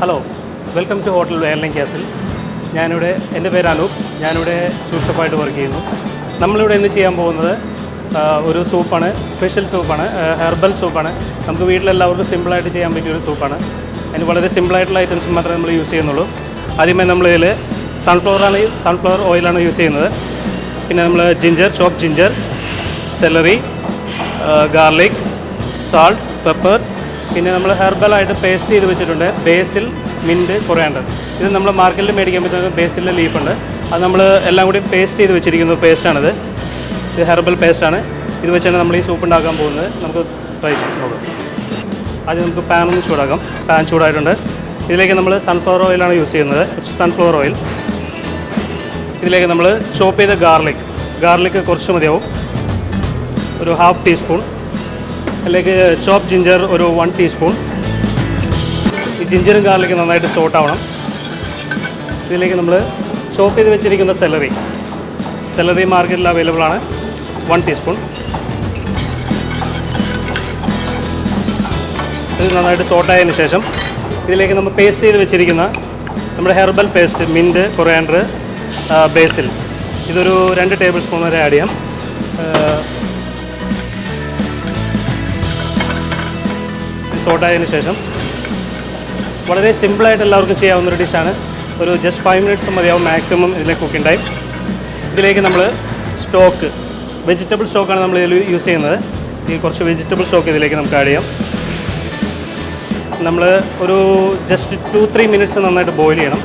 Hello, welcome to hotel Werling Castle. എൻ്റെ പേര് അനൂപ്. ഞാനിവിടെ സൂപ്പ് ഷെഫായിട്ട് വർക്ക് ചെയ്യുന്നു. നമ്മളിവിടെ ഇന്ന് ചെയ്യാൻ പോകുന്നത് ഒരു സൂപ്പാണ്, സ്പെഷ്യൽ സൂപ്പാണ്, ഹെർബൽ സൂപ്പാണ്. നമുക്ക് വീട്ടിലെല്ലാവർക്കും സിമ്പിളായിട്ട് ചെയ്യാൻ പറ്റിയൊരു സൂപ്പാണ്. അതിന് വളരെ സിമ്പിളായിട്ടുള്ള ഐറ്റംസ് മാത്രമേ നമ്മൾ യൂസ് ചെയ്യുന്നുള്ളൂ. ആദ്യമേ നമ്മളിതിൽ സൺഫ്ലവർ ഓയിലാണ് യൂസ് ചെയ്യുന്നത്. പിന്നെ നമ്മൾ chop ginger, celery, garlic, salt, pepper. പിന്നെ നമ്മൾ ഹെർബലായിട്ട് പേസ്റ്റ് ചെയ്ത് വെച്ചിട്ടുണ്ട് ബേസിൽ, മിൻറ്റ്, കൊറിയാണ്ടർ. ഇത് നമ്മൾ മാർക്കറ്റിൽ മേടിക്കാൻ പറ്റുന്ന ബേസിലെ ലീഫുണ്ട്. അത് നമ്മൾ എല്ലാം കൂടി പേസ്റ്റ് ചെയ്ത് വെച്ചിരിക്കുന്ന പേസ്റ്റാണിത്. ഇത് ഹെർബൽ പേസ്റ്റാണ്. ഇത് വെച്ചാണ് നമ്മൾ ഈ സൂപ്പ് ഉണ്ടാക്കാൻ പോകുന്നത്. നമുക്ക് ട്രൈ ചെയ്ത് നോക്കാം. ആദ്യം നമുക്ക് പാനൊന്ന് ചൂടാക്കാം. പാൻ ചൂടായിട്ടുണ്ട്. ഇതിലേക്ക് നമ്മൾ സൺഫ്ലവർ ഓയിലാണ് യൂസ് ചെയ്യുന്നത്. Sunflower oil. ഇതിലേക്ക് നമ്മൾ ചോപ്പ് ചെയ്ത ഗാർലിക് കുറച്ച് മതിയാവും, ഒരു 1/2 ടീസ്പൂൺ. അതിലേക്ക് ചോപ്പ് ജിഞ്ചർ ഒരു 1 ടീസ്പൂൺ. ഈ ജിഞ്ചറും ഗാർലിക്കും നന്നായിട്ട് സോട്ട് ആവണം. ഇതിലേക്ക് നമ്മൾ ചോപ്പ് ചെയ്ത് വെച്ചിരിക്കുന്ന സെലറി മാർക്കറ്റിൽ അവൈലബിൾ ആണ്, 1 ടീസ്പൂൺ. ഇത് നന്നായിട്ട് സോട്ടായതിന് ശേഷം ഇതിലേക്ക് നമ്മൾ പേസ്റ്റ് ചെയ്ത് വെച്ചിരിക്കുന്ന നമ്മുടെ ഹെർബൽ പേസ്റ്റ്, മിൻറ്റ്, കൊറിയാണ്ടർ, ബേസിൽ, ഇതൊരു 2 ടേബിൾ സ്പൂൺ വരെ ആഡ് ചെയ്യാം. സോട്ടായതിന് ശേഷം വളരെ സിമ്പിളായിട്ട് എല്ലാവർക്കും ചെയ്യാവുന്നൊരു ഡിഷാണ്. ഒരു ജസ്റ്റ് 5 മിനിറ്റ്സ് മതിയാവും മാക്സിമം ഇതിലെ കുക്കിംഗ് ടൈം. ഇതിലേക്ക് നമ്മൾ വെജിറ്റബിൾ സ്റ്റോക്കാണ് നമ്മൾ ഇതിൽ യൂസ് ചെയ്യുന്നത്. ഈ കുറച്ച് വെജിറ്റബിൾ സ്റ്റോക്ക് ഇതിലേക്ക് നമുക്ക് ആഡ് ചെയ്യാം. നമ്മൾ ഒരു ജസ്റ്റ് 2-3 മിനിറ്റ്സ് നന്നായിട്ട് ബോയിൽ ചെയ്യണം.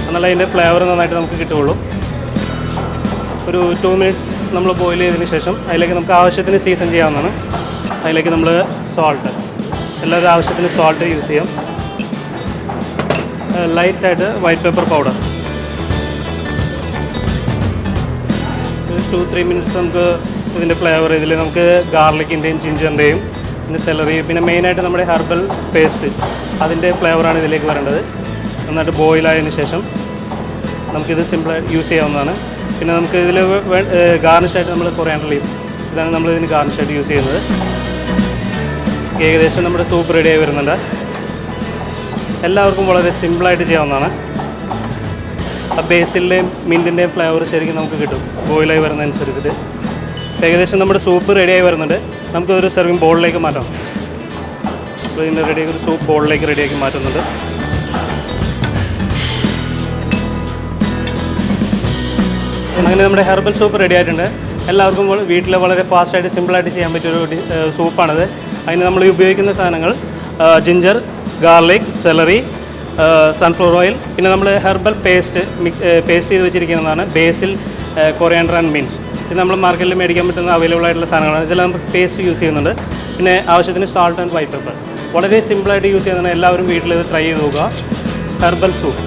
എന്നാൽ അതിൻ്റെ ഫ്ലേവർ നന്നായിട്ട് നമുക്ക് കിട്ടുകയുള്ളൂ. ഒരു 2 മിനിറ്റ്സ് നമ്മൾ ബോയിൽ ചെയ്തതിന് ശേഷം അതിലേക്ക് നമുക്ക് ആവശ്യത്തിന് സീസൺ ചെയ്യാവുന്നതാണ്. അതിലേക്ക് നമ്മൾ എല്ലാവരും ആവശ്യത്തിന് സോൾട്ട് യൂസ് ചെയ്യാം. ലൈറ്റായിട്ട് വൈറ്റ് പെപ്പർ പൗഡർ. 2-3 മിനിറ്റ്സ് നമുക്ക് ഇതിൻ്റെ ഫ്ലേവർ ഇതിൽ നമുക്ക് ഗാർലിക്കിൻ്റെയും ജിഞ്ചറിൻ്റെയും പിന്നെ സെലറി, പിന്നെ മെയിനായിട്ട് നമ്മുടെ ഹെർബൽ പേസ്റ്റ്, അതിൻ്റെ ഫ്ലേവറാണ് ഇതിലേക്ക് വരേണ്ടത്. നന്നായിട്ട് ബോയിലായതിന് ശേഷം നമുക്കിത് സിമ്പിളായിട്ട് യൂസ് ചെയ്യാവുന്നതാണ്. പിന്നെ നമുക്ക് ഇതിൽ ഗാർണിഷായിട്ട് നമ്മൾ കൊറിയാണ്ടർ ലീഫ്, ഇതാണ് നമ്മൾ ഇതിന് ഗാർണിഷായിട്ട് യൂസ് ചെയ്യുന്നത്. ഏകദേശം നമ്മുടെ സൂപ്പ് റെഡിയായി വരുന്നുണ്ട്. എല്ലാവർക്കും വളരെ സിമ്പിളായിട്ട് ചെയ്യാവുന്നതാണ്. ആ ബേസിൻ്റെയും മിൻറ്റിൻ്റെയും ഫ്ലേവർ ശരിക്കും നമുക്ക് കിട്ടും ബോയിലായി വരുന്നതനുസരിച്ചിട്ട്. ഏകദേശം നമ്മുടെ സൂപ്പ് റെഡിയായി വരുന്നുണ്ട്. നമുക്കൊരു സെർവിങ് ബോളിലേക്ക് മാറ്റാം. അപ്പോൾ ഇതിൻ്റെ റെഡിയാക്കി ഒരു സൂപ്പ് ബോളിലേക്ക് റെഡിയാക്കി മാറ്റുന്നുണ്ട്. അങ്ങനെ നമ്മുടെ ഹെർബൽ സൂപ്പ് റെഡി ആയിട്ടുണ്ട്. എല്ലാവർക്കും വീട്ടിൽ വളരെ ഫാസ്റ്റായിട്ട് സിമ്പിളായിട്ട് ചെയ്യാൻ പറ്റിയൊരു സൂപ്പാണിത്. അതിന് നമ്മൾ ഉപയോഗിക്കുന്ന സാധനങ്ങൾ ginger, garlic, celery, sunflower oil, പിന്നെ നമ്മൾ ഹെർബൽ പേസ്റ്റ് ചെയ്ത് വെച്ചിരിക്കുന്നതാണ് ബേസിൽ, കൊറിയാണ്ടർ ആൻഡ് മിൻറ്റ്. ഇത് നമ്മൾ മാർക്കറ്റിൽ മേടിക്കാൻ പറ്റുന്ന അവൈലബിൾ ആയിട്ടുള്ള സാധനങ്ങളാണ്. ഇതെല്ലാം നമ്മൾ പേസ്റ്റ് യൂസ് ചെയ്യുന്നുണ്ട്. പിന്നെ ആവശ്യത്തിന് സാൾട്ട് ആൻഡ് വൈറ്റ് പെപ്പർ. വളരെ സിമ്പിളായിട്ട് യൂസ് ചെയ്യുന്നതാണ്. എല്ലാവരും വീട്ടിൽ ഇത് ട്രൈ ചെയ്ത് നോക്കുക. Herbal soup.